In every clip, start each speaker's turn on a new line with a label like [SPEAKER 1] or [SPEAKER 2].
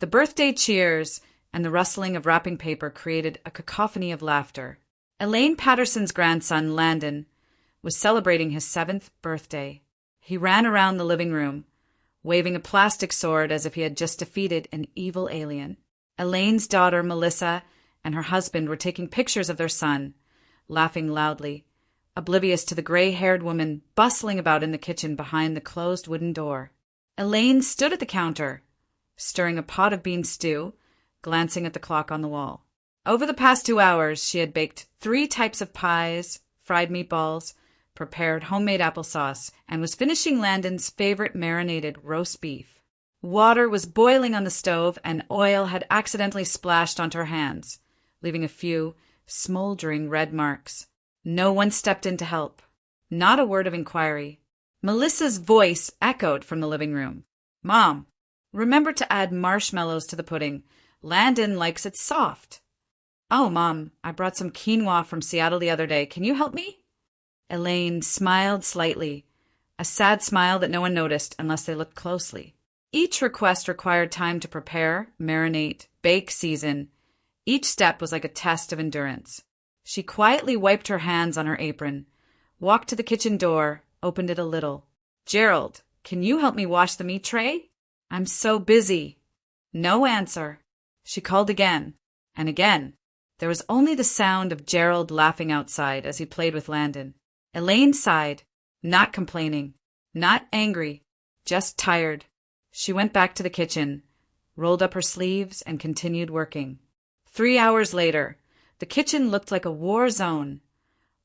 [SPEAKER 1] The birthday cheers and the rustling of wrapping paper created a cacophony of laughter. Elaine Patterson's grandson, Landon, was celebrating his 7th birthday. He ran around the living room, waving a plastic sword as if he had just defeated an evil alien. Elaine's daughter, Melissa, and her husband were taking pictures of their son, laughing loudly, oblivious to the gray-haired woman bustling about in the kitchen behind the closed wooden door. Elaine stood at the counter, stirring a pot of bean stew, glancing at the clock on the wall. Over the past 2 hours, she had baked 3 types of pies, fried meatballs, prepared homemade applesauce, and was finishing Landon's favorite marinated roast beef. Water was boiling on the stove, and oil had accidentally splashed onto her hands, leaving a few smoldering red marks. No one stepped in to help. Not a word of inquiry. Melissa's voice echoed from the living room. "Mom, remember to add marshmallows to the pudding. Landon likes it soft." "Oh, Mom, I brought some quinoa from Seattle the other day. Can you help me?" Elaine smiled slightly, a sad smile that no one noticed unless they looked closely. Each request required time to prepare, marinate, bake, season. Each step was like a test of endurance. She quietly wiped her hands on her apron, walked to the kitchen door, opened it a little. "Gerald, can you help me wash the meat tray? I'm so busy." No answer. She called again, and again. There was only the sound of Gerald laughing outside as he played with Landon. Elaine sighed, not complaining, not angry, just tired. She went back to the kitchen, rolled up her sleeves, and continued working. 3 hours later, the kitchen looked like a war zone.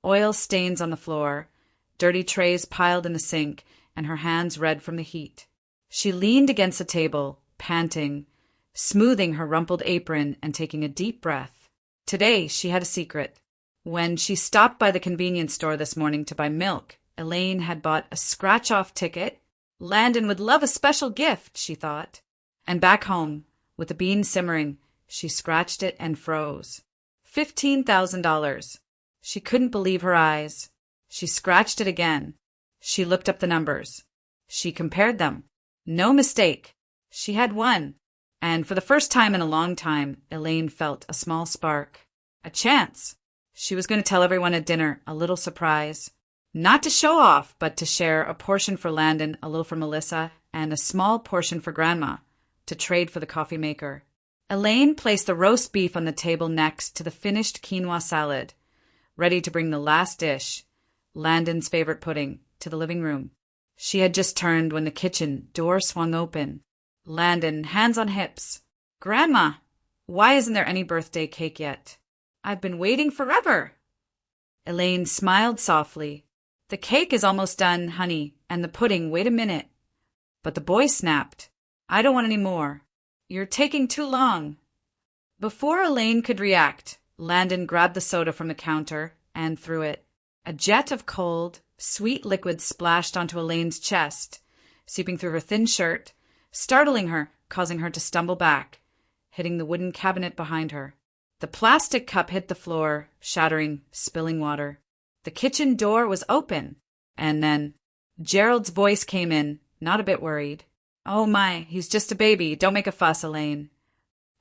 [SPEAKER 1] Oil stains on the floor, dirty trays piled in the sink, and her hands red from the heat. She leaned against the table, panting, smoothing her rumpled apron and taking a deep breath. Today she had a secret. When she stopped by the convenience store this morning to buy milk, Elaine had bought a scratch-off ticket. Landon would love a special gift, she thought. And back home, with the beans simmering, she scratched it and froze. $15,000. She couldn't believe her eyes. She scratched it again. She looked up the numbers. She compared them. No mistake. She had won. And for the first time in a long time, Elaine felt a small spark. A chance. She was going to tell everyone at dinner a little surprise. Not to show off, but to share a portion for Landon, a little for Melissa, and a small portion for Grandma, to trade for the coffee maker. Elaine placed the roast beef on the table next to the finished quinoa salad, ready to bring the last dish, Landon's favorite pudding, to the living room. She had just turned when the kitchen door swung open. Landon, hands on hips. "Grandma, why isn't there any birthday cake yet? I've been waiting forever." Elaine smiled softly. "The cake is almost done, honey, and the pudding, wait a minute." But the boy snapped. "I don't want any more. You're taking too long." Before Elaine could react, Landon grabbed the soda from the counter and threw it. A jet of cold, sweet liquid splashed onto Elaine's chest, seeping through her thin shirt, startling her, causing her to stumble back, hitting the wooden cabinet behind her. The plastic cup hit the floor, shattering, spilling water. The kitchen door was open, and then Gerald's voice came in, not a bit worried. "Oh my, he's just a baby. Don't make a fuss, Elaine."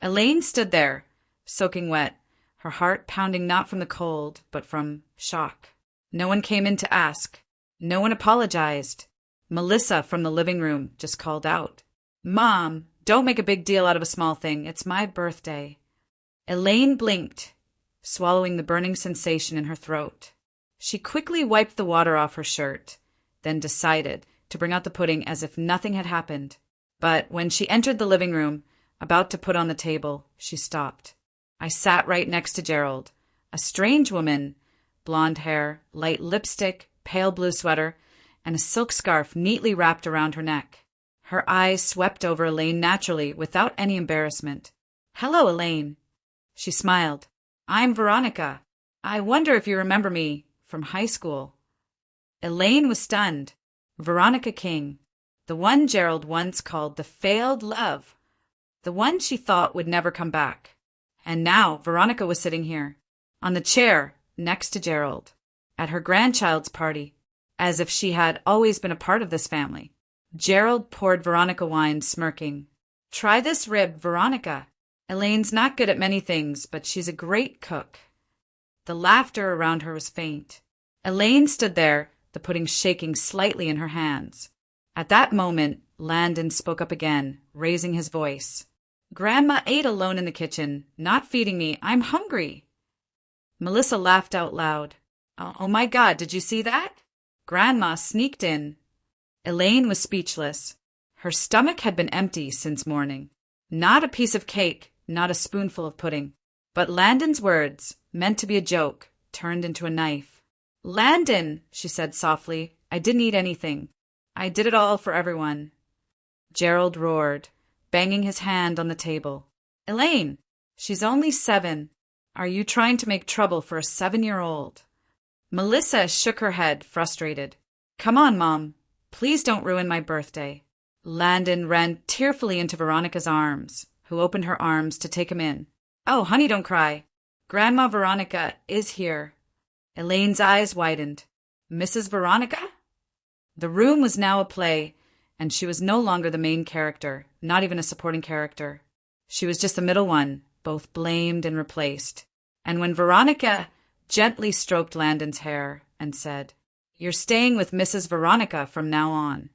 [SPEAKER 1] Elaine stood there, soaking wet, her heart pounding not from the cold, but from shock. No one came in to ask. No one apologized. Melissa from the living room just called out, "Mom, don't make a big deal out of a small thing. It's my birthday." Elaine blinked, swallowing the burning sensation in her throat. She quickly wiped the water off her shirt, then decided to bring out the pudding as if nothing had happened. But when she entered the living room, about to put on the table, she stopped. I sat right next to Gerald, a strange woman, blonde hair, light lipstick, pale blue sweater, and a silk scarf neatly wrapped around her neck. Her eyes swept over Elaine naturally, without any embarrassment. "Hello, Elaine." She smiled. "I'm Veronica. I wonder if you remember me from high school." Elaine was stunned. Veronica King, the one Gerald once called the failed love, the one she thought would never come back. And now Veronica was sitting here, on the chair next to Gerald, at her grandchild's party, as if she had always been a part of this family. Gerald poured Veronica wine, smirking. Try this rib, Veronica. Elaine's not good at many things, but she's a great cook. The laughter around her was faint. Elaine stood there, the pudding shaking slightly in her hands. At that moment, Landon spoke up again, raising his voice. Grandma ate alone in the kitchen, not feeding me. I'm hungry. Melissa laughed out loud. Oh my God, did you see that? Grandma sneaked in. Elaine was speechless. Her stomach had been empty since morning. Not a piece of cake, not a spoonful of pudding. But Landon's words, meant to be a joke, turned into a knife. Landon, she said softly, I didn't eat anything. I did it all for everyone. Gerald roared, banging his hand on the table. Elaine, she's only 7. Are you trying to make trouble for a 7-year-old? Melissa shook her head, frustrated. Come on, Mom. Please don't ruin my birthday. Landon ran tearfully into Veronica's arms, who opened her arms to take him in. Oh, honey, don't cry. Grandma Veronica is here. Elaine's eyes widened. Mrs. Veronica? The room was now a play, and she was no longer the main character, not even a supporting character. She was just the middle one, both blamed and replaced. And when Veronica gently stroked Landon's hair and said, You're staying with Mrs. Veronica from now on,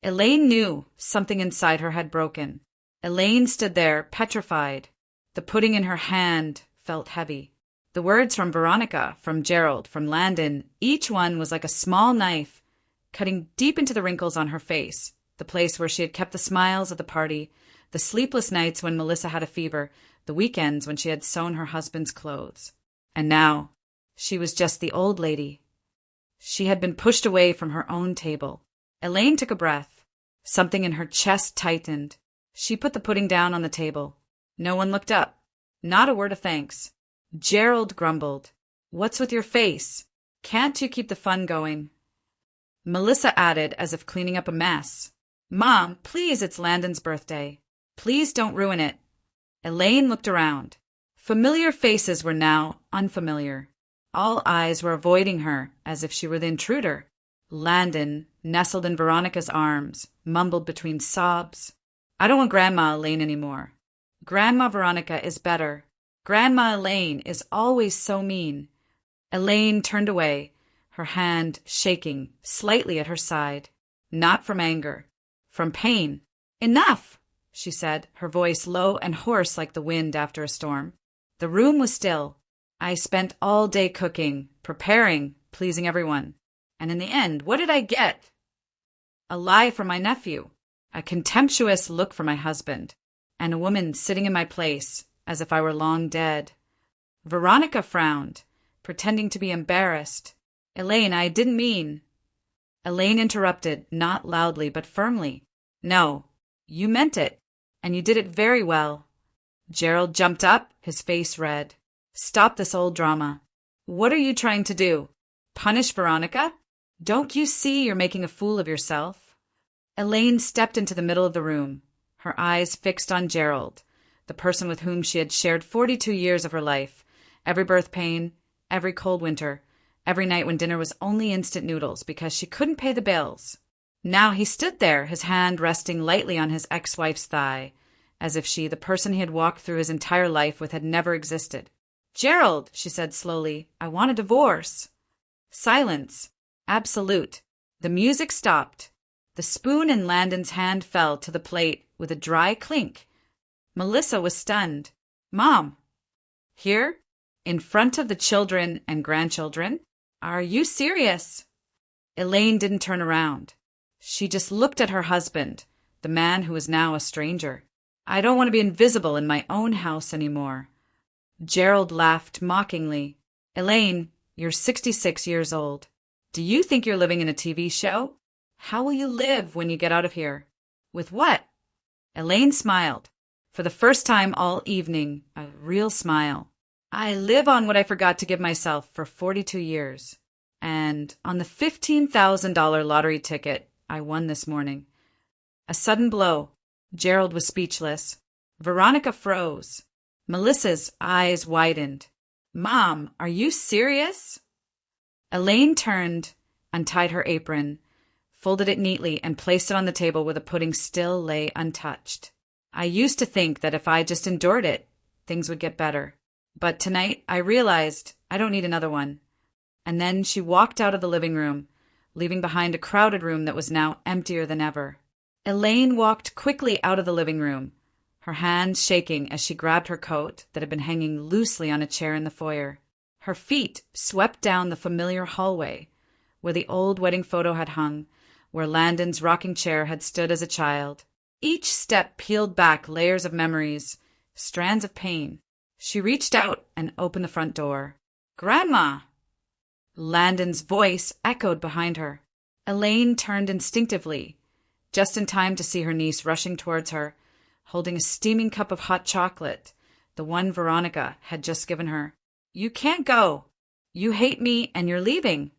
[SPEAKER 1] Elaine knew something inside her had broken. Elaine stood there, petrified. The pudding in her hand felt heavy. The words from Veronica, from Gerald, from Landon, each one was like a small knife, cutting deep into the wrinkles on her face, the place where she had kept the smiles at the party, the sleepless nights when Melissa had a fever, the weekends when she had sewn her husband's clothes. And now, she was just the old lady. She had been pushed away from her own table. Elaine took a breath. Something in her chest tightened. She put the pudding down on the table. No one looked up. Not a word of thanks. Gerald grumbled. What's with your face? Can't you keep the fun going? Melissa added, as if cleaning up a mess. Mom, please, it's Landon's birthday. Please don't ruin it. Elaine looked around. Familiar faces were now unfamiliar. All eyes were avoiding her, as if she were the intruder. Landon, nestled in Veronica's arms, mumbled between sobs. I don't want Grandma Elaine anymore. Grandma Veronica is better. Grandma Elaine is always so mean. Elaine turned away, her hand shaking slightly at her side. Not from anger, from pain. Enough, she said, her voice low and hoarse like the wind after a storm. The room was still. I spent all day cooking, preparing, pleasing everyone. And in the end, what did I get? A lie from my nephew, a contemptuous look from my husband, and a woman sitting in my place, as if I were long dead. Veronica frowned, pretending to be embarrassed. Elaine, I didn't mean. Elaine interrupted, not loudly but firmly. No, you meant it, and you did it very well. Gerald jumped up, his face red. Stop this old drama. What are you trying to do? Punish Veronica? Don't you see you're making a fool of yourself? Elaine stepped into the middle of the room, her eyes fixed on Gerald, the person with whom she had shared 42 years of her life, every birth pain, every cold winter, every night when dinner was only instant noodles because she couldn't pay the bills. Now he stood there, his hand resting lightly on his ex-wife's thigh, as if she, the person he had walked through his entire life with, had never existed. Gerald, she said slowly, I want a divorce. Silence. Absolute. The music stopped. The spoon in Landon's hand fell to the plate with a dry clink. Melissa was stunned. Mom. Here? In front of the children and grandchildren? Are you serious? Elaine didn't turn around. She just looked at her husband, the man who was now a stranger. I don't want to be invisible in my own house anymore. Gerald laughed mockingly. Elaine, you're 66 years old. Do you think you're living in a TV show? How will you live when you get out of here? With what? Elaine smiled. For the first time all evening, a real smile. I live on what I forgot to give myself for 42 years. And on the $15,000 lottery ticket I won this morning. A sudden blow. Gerald was speechless. Veronica froze. Melissa's eyes widened. Mom, are you serious? Elaine turned, untied her apron, folded it neatly, and placed it on the table where the pudding still lay untouched. I used to think that if I just endured it, things would get better. But tonight I realized I don't need another one. And then she walked out of the living room, leaving behind a crowded room that was now emptier than ever. Elaine walked quickly out of the living room, her hands shaking as she grabbed her coat that had been hanging loosely on a chair in the foyer. Her feet swept down the familiar hallway, where the old wedding photo had hung, where Landon's rocking chair had stood as a child. Each step peeled back layers of memories, strands of pain. She reached out and opened the front door. "Grandma!" Landon's voice echoed behind her. Elaine turned instinctively, just in time to see her niece rushing towards her, holding a steaming cup of hot chocolate, the one Veronica had just given her. "You can't go. You hate me and you're leaving."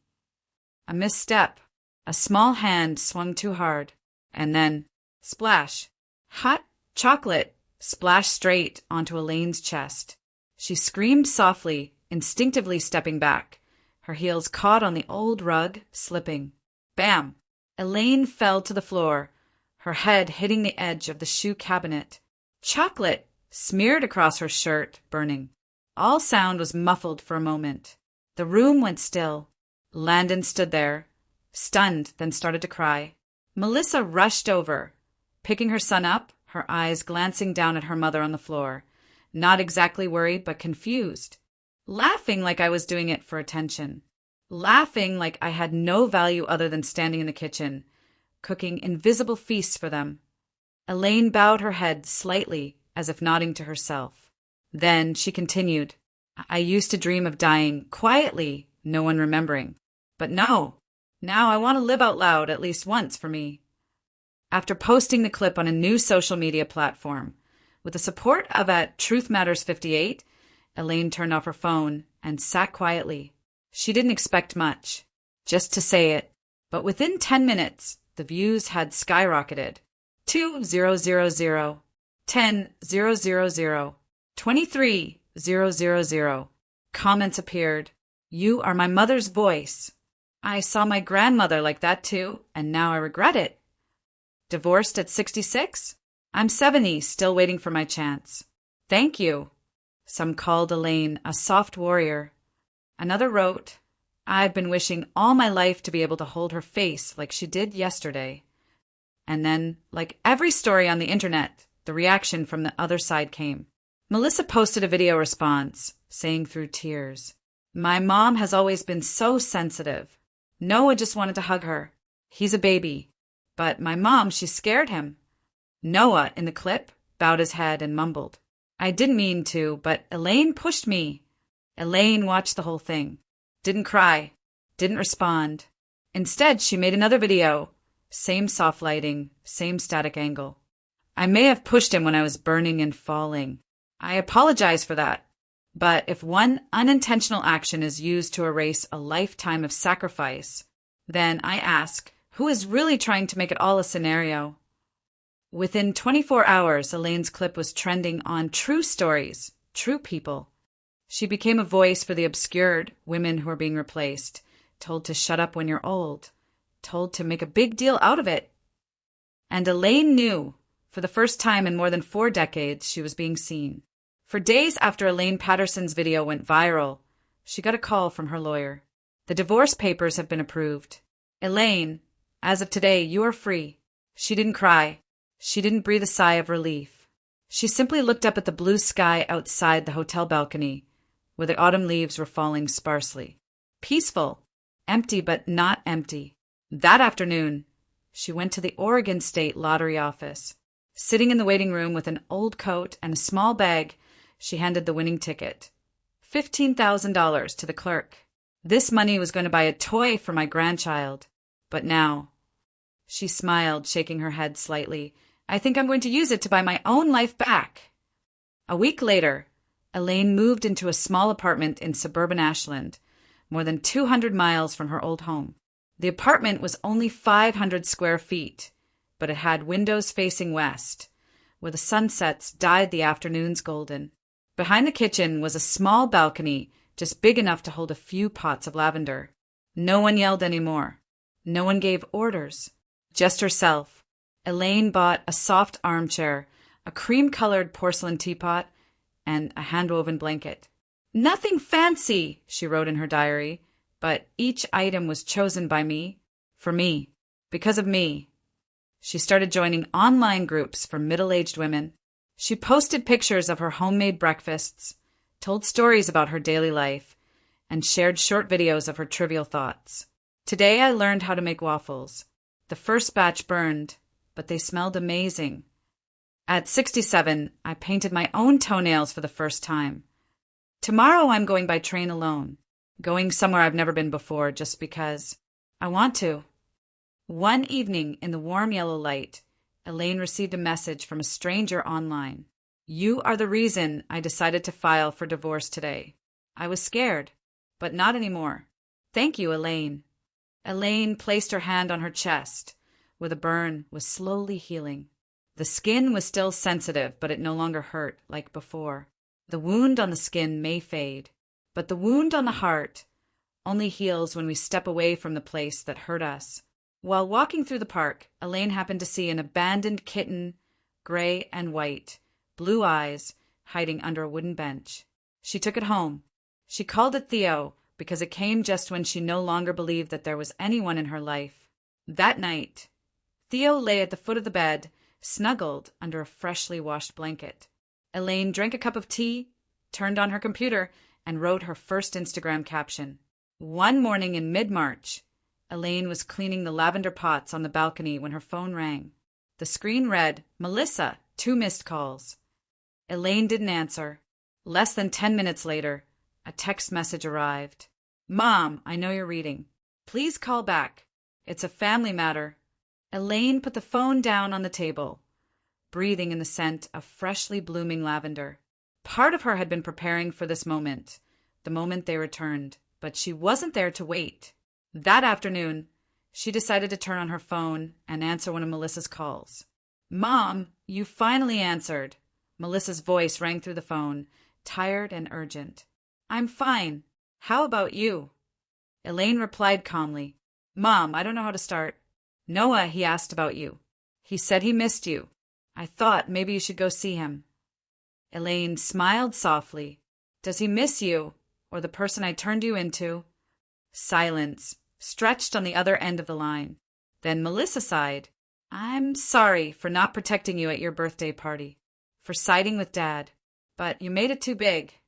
[SPEAKER 1] A misstep. A small hand swung too hard. And then, splash. Hot chocolate splashed straight onto Elaine's chest. She screamed softly, instinctively stepping back. Her heels caught on the old rug, slipping. Bam! Elaine fell to the floor, her head hitting the edge of the shoe cabinet. Chocolate smeared across her shirt, burning. All sound was muffled for a moment. The room went still. Landon stood there, stunned, then started to cry. Melissa rushed over, picking her son up, her eyes glancing down at her mother on the floor, not exactly worried but confused. Laughing like I was doing it for attention. Laughing like I had no value other than standing in the kitchen, cooking invisible feasts for them. Elaine bowed her head slightly, as if nodding to herself. Then she continued, "I used to dream of dying quietly, no one remembering. But no, now I want to live out loud at least once for me." After posting the clip on a new social media platform, with the support of Truth Matters 58, Elaine turned off her phone and sat quietly. She didn't expect much, just to say it, but within 10 minutes, the views had skyrocketed. 2,000, 10,000, 23,000. Comments appeared. "You are my mother's voice. I saw my grandmother like that too, and now I regret it. Divorced at 66? I'm 70, still waiting for my chance. Thank you." Some called Elaine a soft warrior. Another wrote, "I've been wishing all my life to be able to hold her face like she did yesterday." And then, like every story on the internet, the reaction from the other side came. Melissa posted a video response, saying through tears, "My mom has always been so sensitive. Noah just wanted to hug her. He's a baby. But my mom, she scared him." Noah, in the clip, bowed his head and mumbled, "I didn't mean to, but Elaine pushed me." Elaine watched the whole thing. Didn't cry. Didn't respond. Instead, she made another video. Same soft lighting, same static angle. "I may have pushed him when I was burning and falling. I apologize for that. But if one unintentional action is used to erase a lifetime of sacrifice, then I ask, who is really trying to make it all a scenario?" Within 24 hours, Elaine's clip was trending on True Stories, True People. She became a voice for the obscured, women who are being replaced, told to shut up when you're old, told to make a big deal out of it. And Elaine knew, for the first time in more than 4 decades, she was being seen. For days after Elaine Patterson's video went viral, she got a call from her lawyer. "The divorce papers have been approved. Elaine, as of today, you are free." She didn't cry. She didn't breathe a sigh of relief. She simply looked up at the blue sky outside the hotel balcony, where the autumn leaves were falling sparsely. Peaceful. Empty but not empty. That afternoon, she went to the Oregon State Lottery office. Sitting in the waiting room with an old coat and a small bag, she handed the winning ticket. $15,000 to the clerk. This money was going to buy a toy for my grandchild. But now, she smiled, shaking her head slightly, "I think I'm going to use it to buy my own life back." A week later, Elaine moved into a small apartment in suburban Ashland, more than 200 miles from her old home. The apartment was only 500 square feet, but it had windows facing west, where the sunsets dyed the afternoons golden. Behind the kitchen was a small balcony, just big enough to hold a few pots of lavender. No one yelled anymore. No one gave orders. Just herself. Elaine bought a soft armchair, a cream-colored porcelain teapot, and a hand-woven blanket. "Nothing fancy," she wrote in her diary, but each item was chosen by me, for me, because of me. She started joining online groups for middle-aged women. She posted pictures of her homemade breakfasts, told stories about her daily life, and shared short videos of her trivial thoughts. Today I learned how to make waffles. The first batch burned, but they smelled amazing. At 67, I painted my own toenails for the first time. Tomorrow I'm going by train alone, going somewhere I've never been before just because I want to. One evening in the warm yellow light, Elaine received a message from a stranger online. "You are the reason I decided to file for divorce today. I was scared, but not anymore. Thank you, Elaine." Elaine placed her hand on her chest, where the burn was slowly healing. The skin was still sensitive, but it no longer hurt like before. The wound on the skin may fade, but the wound on the heart only heals when we step away from the place that hurt us. While walking through the park, Elaine happened to see an abandoned kitten, gray and white, blue eyes, hiding under a wooden bench. She took it home. She called it Theo because it came just when she no longer believed that there was anyone in her life. That night, Theo lay at the foot of the bed, snuggled under a freshly washed blanket. Elaine drank a cup of tea, turned on her computer, and wrote her first Instagram caption. One morning in mid-March, Elaine was cleaning the lavender pots on the balcony when her phone rang. The screen read, "Melissa, 2 missed calls." Elaine didn't answer. Less than 10 minutes later, a text message arrived. "Mom, I know you're reading. Please call back. It's a family matter." Elaine put the phone down on the table, breathing in the scent of freshly blooming lavender. Part of her had been preparing for this moment, the moment they returned, but she wasn't there to wait. That afternoon, she decided to turn on her phone and answer one of Melissa's calls. "Mom, you finally answered." Melissa's voice rang through the phone, tired and urgent. "I'm fine. How about you?" Elaine replied calmly. "Mom, I don't know how to start. Noah, he asked about you. He said he missed you. I thought maybe you should go see him." Elaine smiled softly. "Does he miss you, or the person I turned you into?" Silence, stretched on the other end of the line. Then Melissa sighed. "I'm sorry for not protecting you at your birthday party, for siding with Dad, but you made it too big."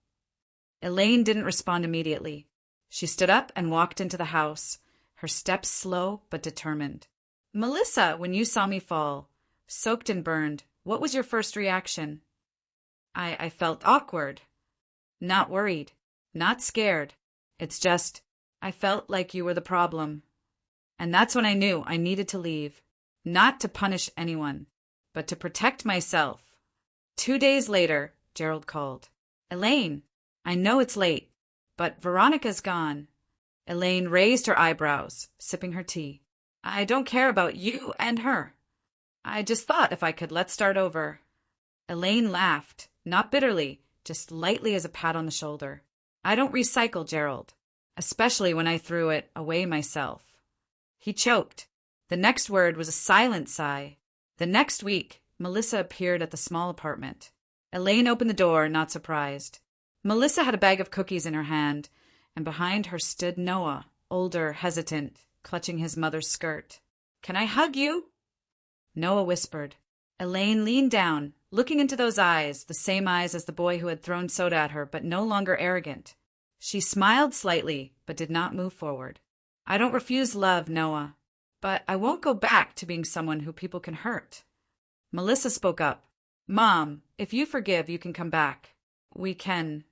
[SPEAKER 1] Elaine didn't respond immediately. She stood up and walked into the house, her steps slow but determined. "Melissa, when you saw me fall, soaked and burned, what was your first reaction?" I felt awkward. Not worried. Not scared. It's just, I felt like you were the problem. And that's when I knew I needed to leave. Not to punish anyone, but to protect myself. 2 days later, Gerald called. "Elaine, I know it's late, but Veronica's gone." Elaine raised her eyebrows, sipping her tea. "I don't care about you and her. I just thought if I could, let's start over." Elaine laughed, not bitterly, just lightly as a pat on the shoulder. "I don't recycle, Gerald, especially when I threw it away myself." He choked. The next word was a silent sigh. The next week, Melissa appeared at the small apartment. Elaine opened the door, not surprised. Melissa had a bag of cookies in her hand, and behind her stood Noah, older, hesitant, clutching his mother's skirt. "Can I hug you?" Noah whispered. Elaine leaned down, looking into those eyes, the same eyes as the boy who had thrown soda at her, but no longer arrogant. She smiled slightly, but did not move forward. "I don't refuse love, Noah, but I won't go back to being someone who people can hurt." Melissa spoke up. "Mom, if you forgive, you can come back. We can."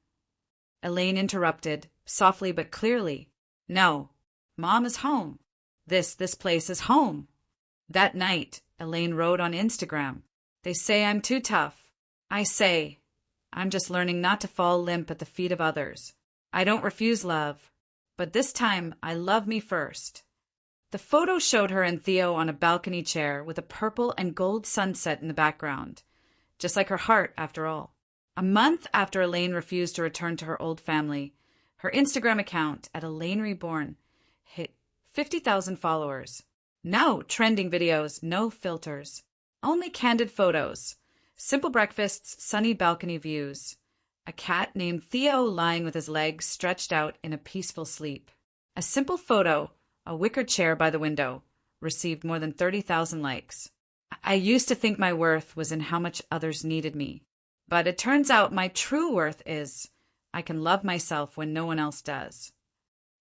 [SPEAKER 1] Elaine interrupted, softly but clearly. "No, Mom is home. This place is home." That night, Elaine wrote on Instagram, "They say I'm too tough. I say, I'm just learning not to fall limp at the feet of others. I don't refuse love, but this time I love me first." The photo showed her and Theo on a balcony chair with a purple and gold sunset in the background, just like her heart, after all. A month after Elaine refused to return to her old family, her Instagram account at Elaine Reborn hit 50,000 followers. No trending videos, no filters, only candid photos, Simple breakfasts, sunny balcony views. A cat named Theo lying with his legs stretched out in a peaceful sleep. A simple photo, a wicker chair by the window, received more than 30,000 likes. I used to think my worth was in how much others needed me. But it turns out my true worth is I can love myself when no one else does.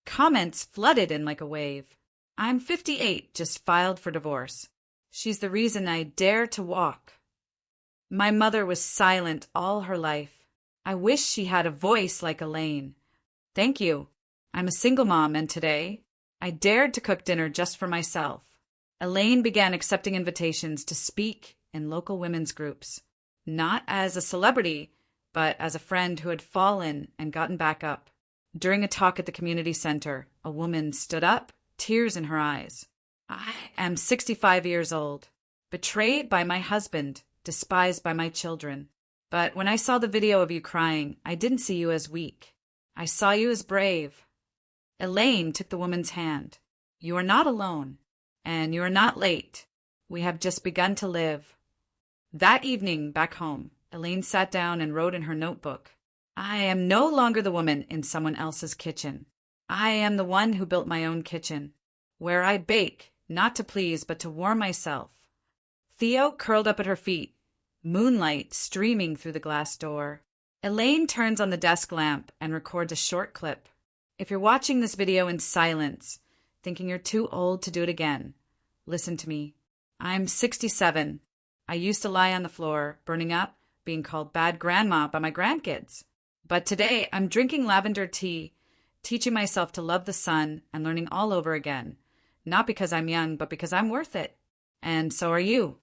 [SPEAKER 1] Comments flooded in like a wave. I'm 58, just filed for divorce. She's the reason I dare to walk. My mother was silent all her life. I wish she had a voice like Elaine. Thank you. I'm a single mom, and today I dared to cook dinner just for myself. Elaine began accepting invitations to speak in local women's groups, not as a celebrity, but as a friend who had fallen and gotten back up. During a talk at the community center, a woman stood up, tears in her eyes. I am 65 years old, betrayed by my husband, despised by my children. But when I saw the video of you crying, I didn't see you as weak. I saw you as brave. Elaine took the woman's hand. You are not alone, and you are not late. We have just begun to live. That evening, back home, Elaine sat down and wrote in her notebook, I am no longer the woman in someone else's kitchen. I am the one who built my own kitchen, where I bake, not to please, but to warm myself. Theo curled up at her feet, moonlight streaming through the glass door. Elaine turns on the desk lamp and records a short clip. If you're watching this video in silence, thinking you're too old to do it again, listen to me. I'm 67. I used to lie on the floor, burning up, being called bad grandma by my grandkids. But today, I'm drinking lavender tea, teaching myself to love the sun and learning all over again. Not because I'm young, but because I'm worth it. And so are you.